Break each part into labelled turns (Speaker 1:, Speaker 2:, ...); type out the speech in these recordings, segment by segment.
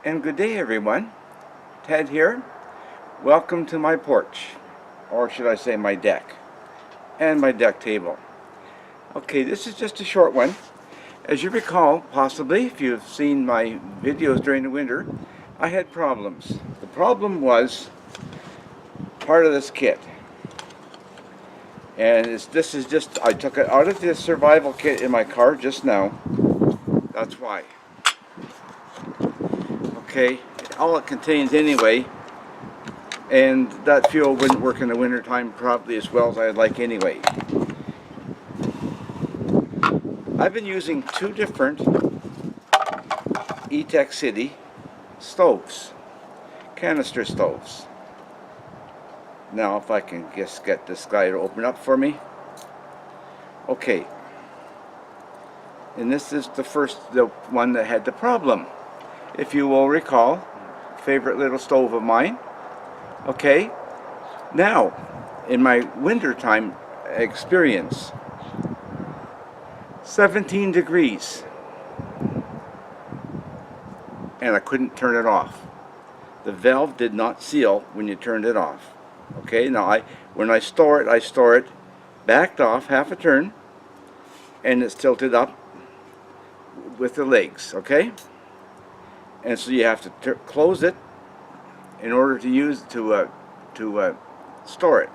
Speaker 1: And good day, everyone. Ted here. Welcome to my porch, or should I say my deck, and my deck table. Okay, this is just a short one. As you recall, possibly, if you've seen my videos during the winter, I had problems. The problem was part of this kit. And this is just, I took it out of the survival kit in my car just now. That's why. Okay, all it contains anyway, and that fuel wouldn't work in the winter time probably as well as I'd like anyway. I've been using two different Eteckcity stoves, canister stoves. Now if I can just get this guy to open up for me. Okay, and this is the one that had the problem. If you will recall, favorite little stove of mine. Okay, now in my wintertime experience, 17 degrees, and I couldn't turn it off. The valve did not seal when you turned it off. Okay, now when I store it backed off half a turn, and it's tilted up with the legs. Okay. And so you have to close it in order to store it.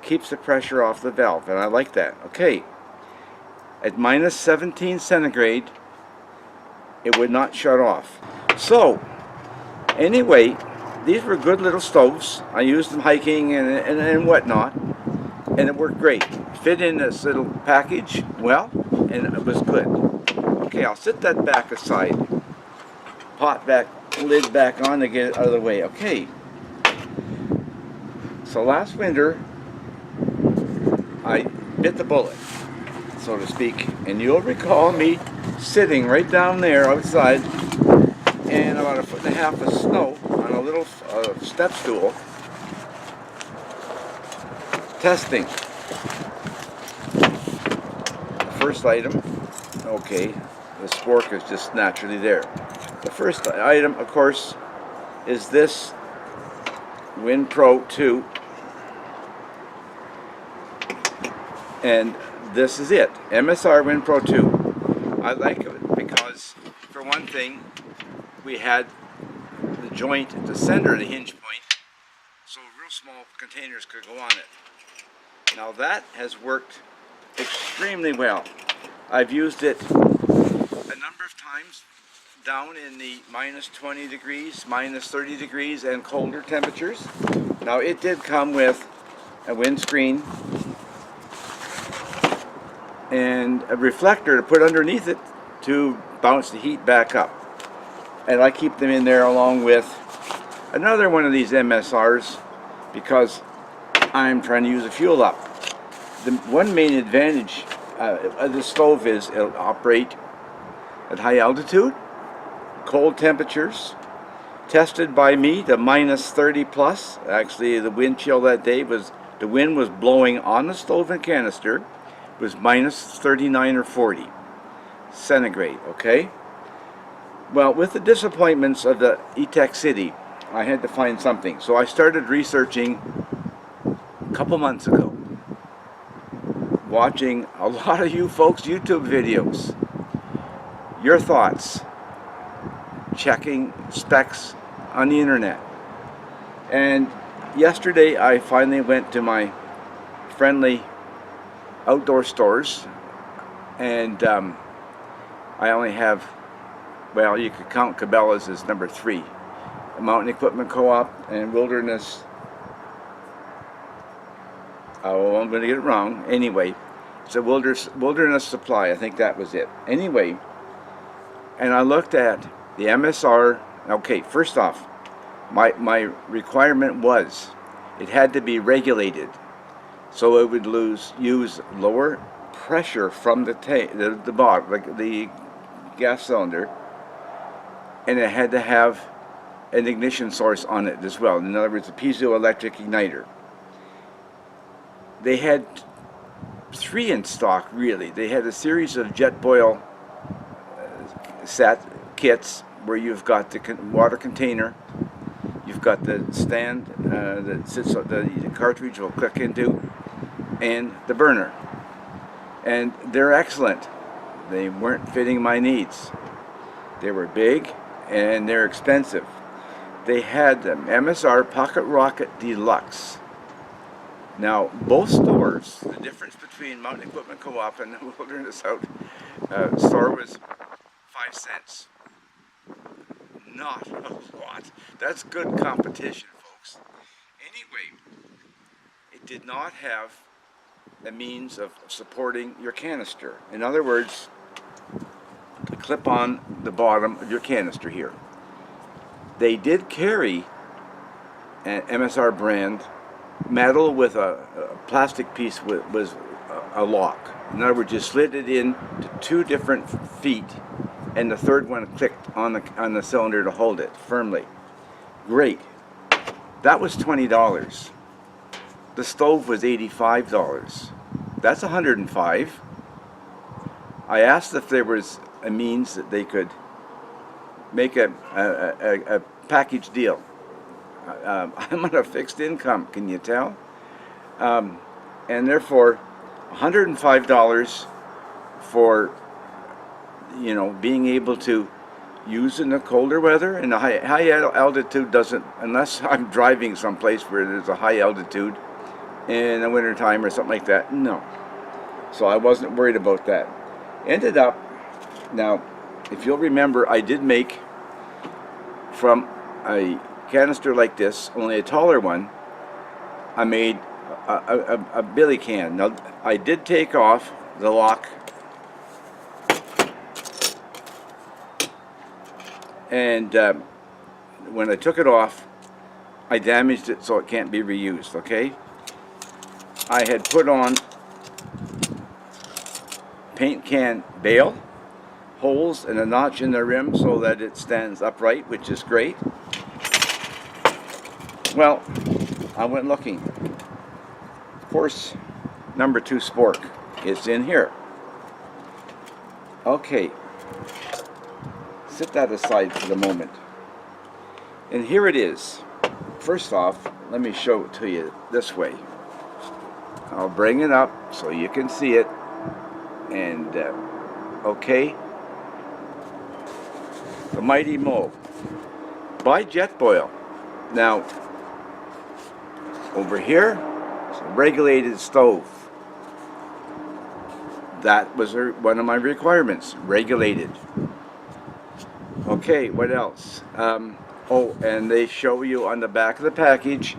Speaker 1: Keeps the pressure off the valve, and I like that. Okay, at minus 17 centigrade, it would not shut off. So, anyway, these were good little stoves. I used them hiking and whatnot, and it worked great. Fit in this little package well, and it was good. Okay, I'll set that back aside. Lid back on to get it out of the way. Okay, so last winter I bit the bullet, so to speak, and you'll recall me sitting right down there outside in about 1.5 feet of snow on a little step stool testing. The first item, okay, the spork is just naturally there. The first item, of course, is this WinPro 2, and this is it, MSR WinPro 2. I like it because, for one thing, we had the joint at the center of the hinge point, so real small containers could go on it. Now that has worked extremely well. I've used it a number of times down in the minus 20 degrees, minus 30 degrees, and colder temperatures. Now it did come with a windscreen and a reflector to put underneath it to bounce the heat back up. And I keep them in there along with another one of these MSRs because I'm trying to use the fuel up. The one main advantage of the stove is it'll operate at high altitude, cold temperatures, tested by me to minus 30 plus. Actually, the wind chill that day the wind was blowing on the stove and canister. It was minus 39 or 40 centigrade. Okay. Well, with the disappointments of the Eteckcity, I had to find something. So I started researching a couple months ago, watching a lot of you folks' YouTube videos. Your thoughts, checking specs on the internet. And yesterday I finally went to my friendly outdoor stores, and I only have, well, you could count Cabela's as number 3. Mountain Equipment Co-op and Wilderness, oh, I'm going to get it wrong. Anyway, it's a Wilderness Supply, I think that was it. Anyway, and I looked at the MSR. Okay, first off, my requirement was it had to be regulated, so it would use lower pressure from the bottom, like the gas cylinder, and it had to have an ignition source on it as well. In other words, a piezoelectric igniter. They had 3 in stock, really. They had a series of JetBoil set kits, where you've got the water container, you've got the stand that sits the cartridge will click into, and the burner. And they're excellent. They weren't fitting my needs. They were big and they're expensive. They had the MSR Pocket Rocket Deluxe. Now, both stores, the difference between Mountain Equipment Co-op and the Wilderness Out store was 5 cents. Not a lot. That's good competition, folks. Anyway, it did not have a means of supporting your canister. In other words, the clip on the bottom of your canister here. They did carry an MSR brand metal with a plastic piece was a lock. In other words, you slid it in to 2 different feet, and the third one clicked on the cylinder to hold it firmly. Great. That was $20. The stove was $85. That's $105. I asked if there was a means that they could make a package deal. I'm on a fixed income, can you tell? And therefore, $105 for, you know, being able to use in the colder weather. And the high altitude doesn't, unless I'm driving someplace where there's a high altitude in the winter time or something like that, no. So I wasn't worried about that. Ended up, now, if you'll remember, I did make from a canister like this, only a taller one, I made a billy can. Now, I did take off the lock, and when I took it off, I damaged it so it can't be reused, okay? I had put on paint can bail, holes and a notch in the rim so that it stands upright, which is great. Well, I went looking. Of course, number 2 spork is in here. Okay, set that aside for the moment. And here it is. First off, let me show it to you this way. I'll bring it up so you can see it. And okay, the MIGHTYMO by JetBoil. Now, over here, it's a regulated stove. That was one of my requirements, regulated. Okay, what else? Oh, and they show you on the back of the package,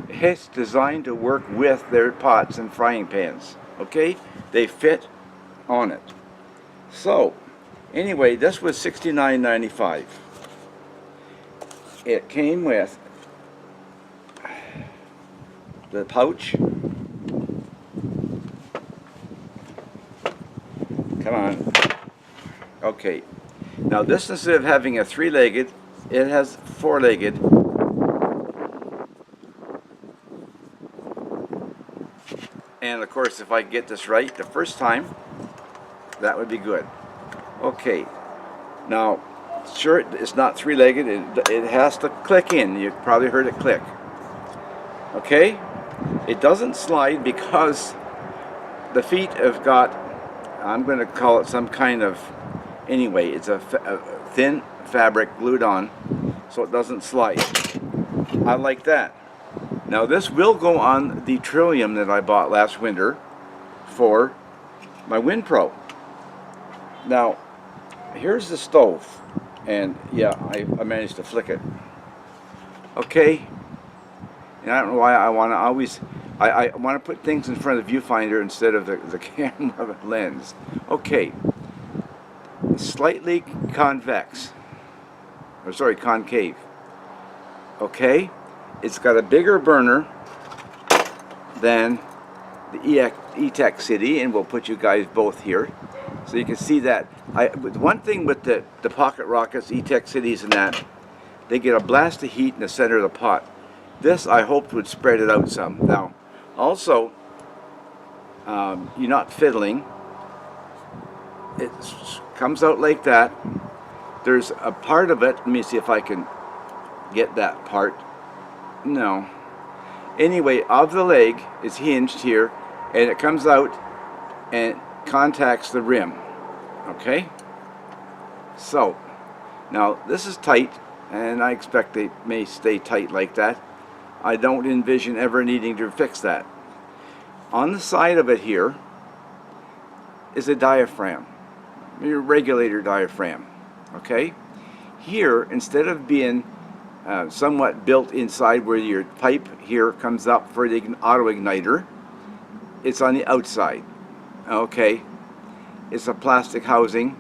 Speaker 1: it's designed to work with their pots and frying pans. Okay, they fit on it. So, anyway, this was $69.95. It came with the pouch. Come on. Okay. Now this, instead of having a 3-legged, it has 4-legged. And of course, if I get this right the first time, that would be good. Okay. Now, sure, it's not 3-legged. It has to click in. You probably heard it click. Okay? It doesn't slide because the feet have got, I'm going to call it some kind of, anyway, it's a thin fabric glued on so it doesn't slide. I like that. Now this will go on the Trillium that I bought last winter for my WinPro. Now, here's the stove, and yeah, I managed to flick it. Okay, and I don't know why I want to always, I want to put things in front of the viewfinder instead of the camera lens. Okay, slightly convex, or sorry, concave. Okay, it's got a bigger burner than the Eteckcity, and we'll put you guys both here so you can see that. One thing with the Pocket Rockets, Eteckcitys and that, they get a blast of heat in the center of the pot. This I hoped would spread it out some. Now, also, you're not fiddling. It comes out like that, there's a part of it. Let me see if I can get that part. No. Anyway, of the leg is hinged here, and it comes out and contacts the rim. Okay? So, now this is tight, and I expect they may stay tight like that. I don't envision ever needing to fix that. On the side of it here is a diaphragm, your regulator diaphragm. Okay? Here, instead of being somewhat built inside where your pipe here comes up for the auto igniter, it's on the outside. Okay? It's a plastic housing.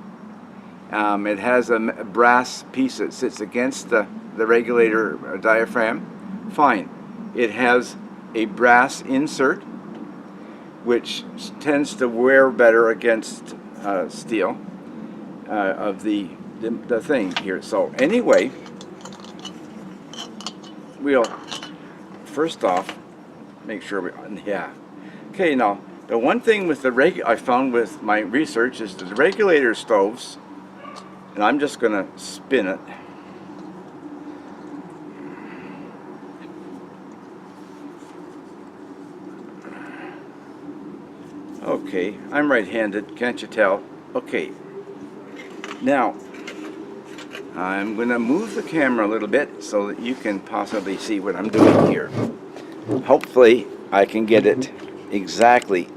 Speaker 1: It has a brass piece that sits against the regulator diaphragm. Fine. It has a brass insert which tends to wear better against steel of the thing here. So anyway, we'll first off make sure yeah. Okay, now the one thing with the I found with my research is that the regulator stoves, and I'm just going to spin it. Okay, I'm right-handed, can't you tell? Okay, now I'm going to move the camera a little bit so that you can possibly see what I'm doing here. Hopefully I can get it exactly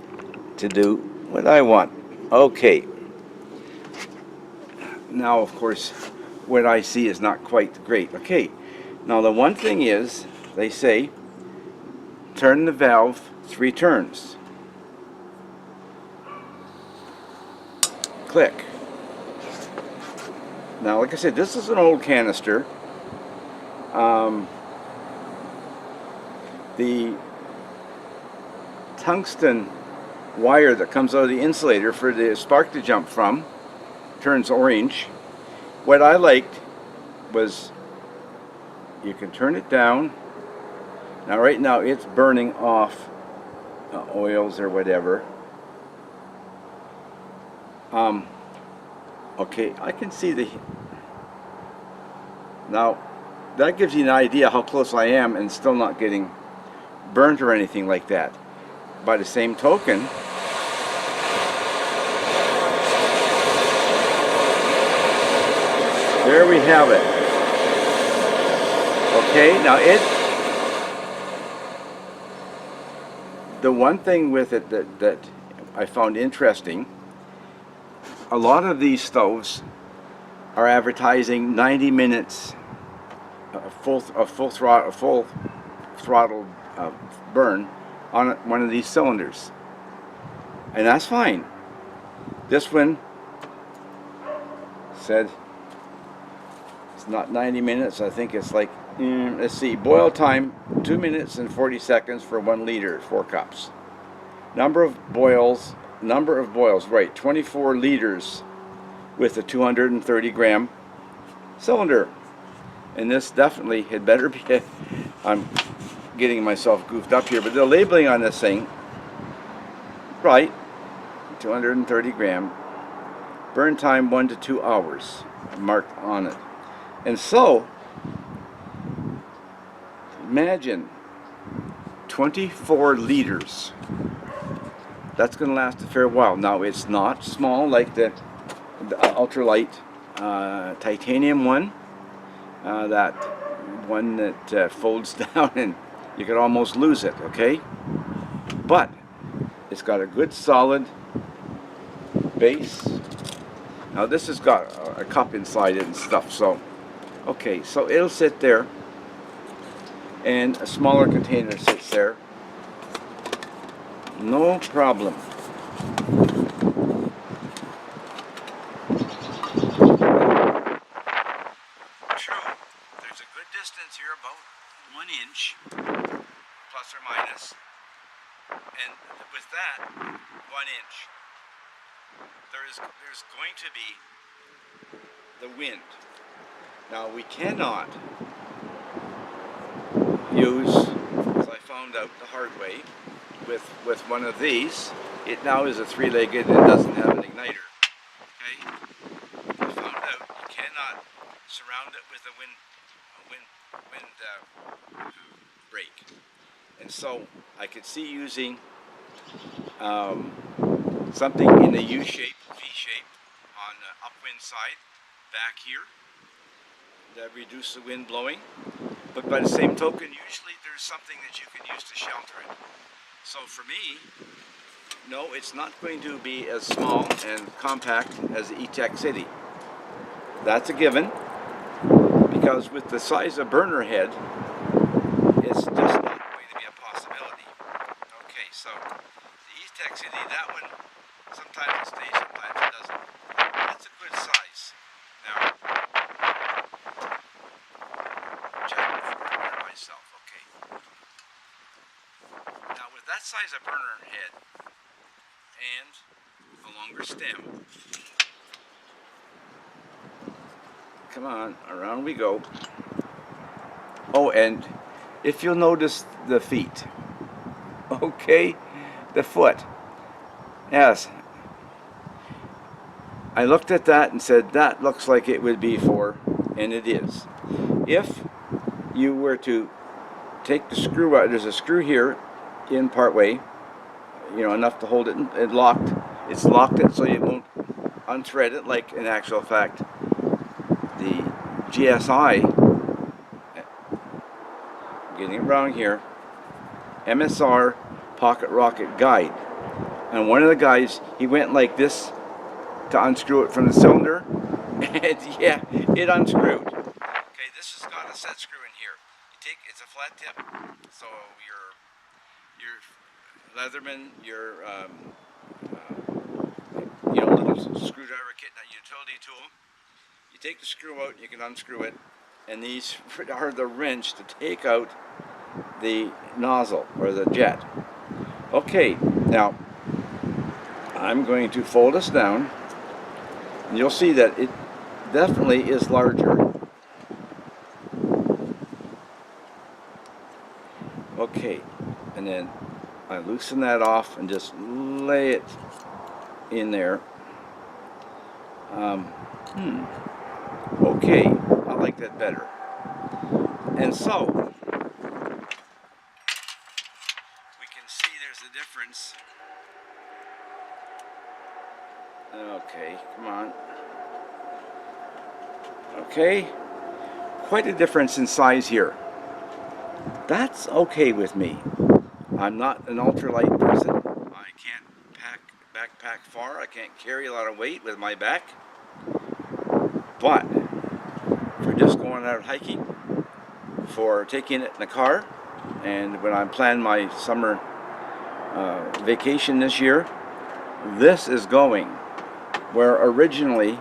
Speaker 1: to do what I want. Okay. Now, of course, what I see is not quite great. Okay, now the one thing is, they say, turn the valve 3 turns. Click. Now, like I said, this is an old canister. The tungsten wire that comes out of the insulator for the spark to jump from turns orange. What I liked was you can turn it down. Now right now it's burning off oils or whatever. Okay, I can see the... Now that gives you an idea how close I am and still not getting burnt or anything like that. By the same token, there we have it. Okay, now the one thing with it that I found interesting, a lot of these stoves are advertising 90 minutes full throttle burn on one of these cylinders, and that's fine. This one said it's not 90 minutes. I think it's like let's see, boil time 2 minutes and 40 seconds for 1 liter, 4 cups. Number of boils, right, 24 liters with a 230 gram cylinder. And this definitely had better be, I'm getting myself goofed up here, but the labeling on this thing, right, 230 gram, burn time 1 to 2 hours, marked on it. And so, imagine 24 liters. That's going to last a fair while. Now, it's not small like the ultralight titanium one, that one that folds down and you could almost lose it, okay? But it's got a good solid base. Now this has got a cup inside it and stuff, so okay, so it'll sit there, and a smaller container sits there, no problem. True, there's a good distance here, about 1 inch, plus or minus, and with that 1 inch, there's going to be the wind. Now we cannot use, as I found out the hard way, with one of these. It now is a 3-legged and doesn't have an igniter. Okay? I found out you cannot surround it with a wind break. And so I could see using something in a U shape, V shape on the upwind side back here that reduce the wind blowing. But by the same token, usually there's something that you can use to shelter it. So for me, no, it's not going to be as small and compact as the Eteckcity. That's a given, because with the size of burner head, it's just not going to be a possibility. Okay, so the Eteckcity, that one, sometimes it stays, sometimes it doesn't. That's a good size. Now, check before I burn myself. Okay. Now with that size of burner head and a longer stem, come on, around we go. Oh, and if you'll notice the feet, okay, the foot, yes, I looked at that and said that looks like it would be for, and it is. If you were to take the screw out, there's a screw here in part way, you know, enough to hold it, it's locked it so you won't unthread it, like in actual fact the GSI, getting it wrong here, MSR pocket rocket guide. And one of the guys, he went like this to unscrew it from the cylinder, and yeah, it unscrewed. Okay, this has got a set screw in here. You take, it's a flat tip, so your Leatherman, your you know, little screwdriver kit, a utility tool. You take the screw out, you can unscrew it, and these are the wrench to take out the nozzle or the jet. Okay, now I'm going to fold this down, and you'll see that it definitely is larger. Okay, and then I loosen that off and just lay it in there. Okay, I like that better. And so we can see there's a difference. Okay, come on. Okay, quite a difference in size here. That's okay with me. I'm not an ultralight person. I can't backpack far. I can't carry a lot of weight with my back. But for just going out hiking, for taking it in the car, and when I'm planning my summer vacation this year, this is going where originally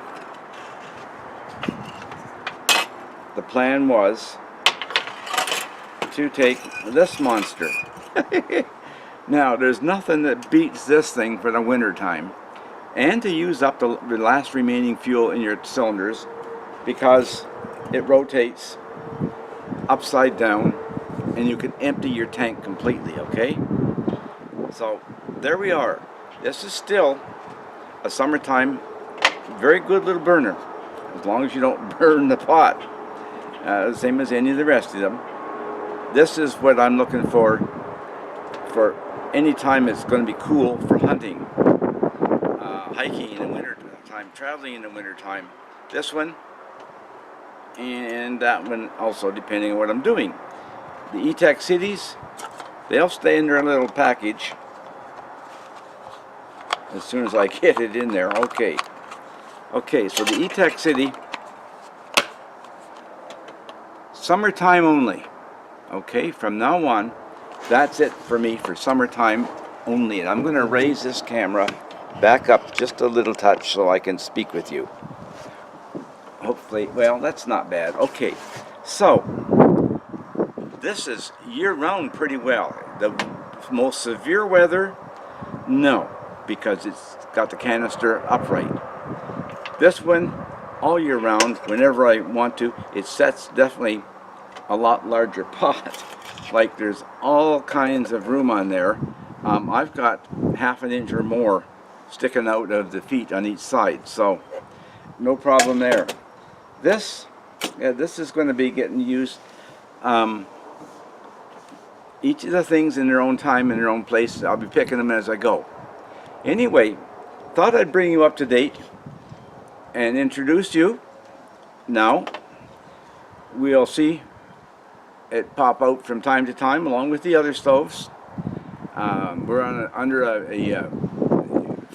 Speaker 1: the plan was to take this monster. Now, there's nothing that beats this thing for the winter time, and to use up the last remaining fuel in your cylinders, because it rotates upside down and you can empty your tank completely. Okay, so there we are. This is still a summertime very good little burner, as long as you don't burn the pot, same as any of the rest of them. This is what I'm looking for any time it's going to be cool for hunting, hiking in the winter time, traveling in the winter time. This one and that one also, depending on what I'm doing. The Eteckcities, they'll stay in their little package as soon as I get it in there. Okay, so the Eteckcity, summertime only. Okay, from now on, that's it for me for summertime only. And I'm going to raise this camera back up just a little touch so I can speak with you. Hopefully, well, that's not bad. Okay, so this is year-round pretty well. The most severe weather, no, because it's got the canister upright. This one, all year round, whenever I want to, it sets definitely a lot larger pot. Like there's all kinds of room on there. I've got ½ an inch or more sticking out of the feet on each side, so no problem there. this is going to be getting used. Each of the things in their own time, in their own place. I'll be picking them as I go. Anyway, thought I'd bring you up to date and introduce you. Now, we'll see it pop out from time to time along with the other stoves. We're under a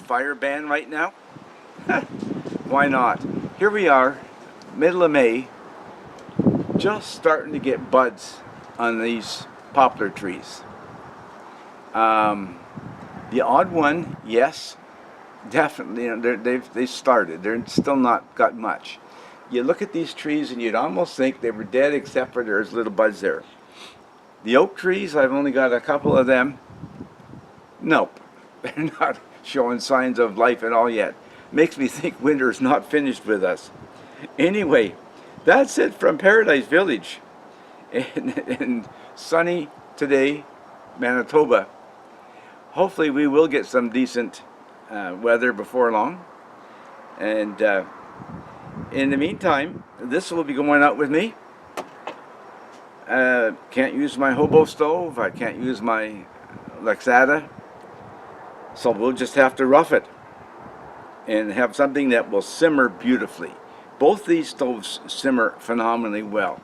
Speaker 1: fire ban right now. Why not? Here we are, middle of May, just starting to get buds on these poplar trees. The odd one, yes, definitely. You know, they've started. They're still not got much. You look at these trees and you'd almost think they were dead, except for there's little buds there. The oak trees, I've only got a couple of them. Nope, they're not showing signs of life at all yet. Makes me think winter's not finished with us. Anyway, that's it from Paradise Village in sunny today, Manitoba. Hopefully we will get some decent weather before long. And in the meantime, this will be going out with me. Can't use my hobo stove. I can't use my Lexada. So we'll just have to rough it and have something that will simmer beautifully. Both these stoves simmer phenomenally well.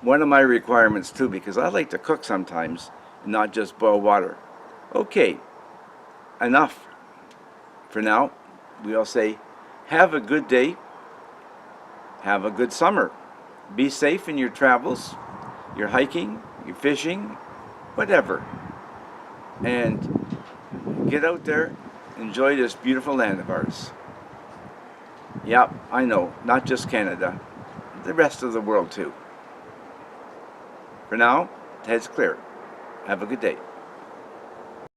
Speaker 1: One of my requirements too, because I like to cook sometimes, not just boil water. Okay, enough for now. We'll say have a good day, have a good summer, be safe in your travels, your hiking, your fishing, whatever, and get out there, enjoy this beautiful land of ours. Yep, I know, not just Canada, the rest of the world too. For now, heads clear. Have a good day.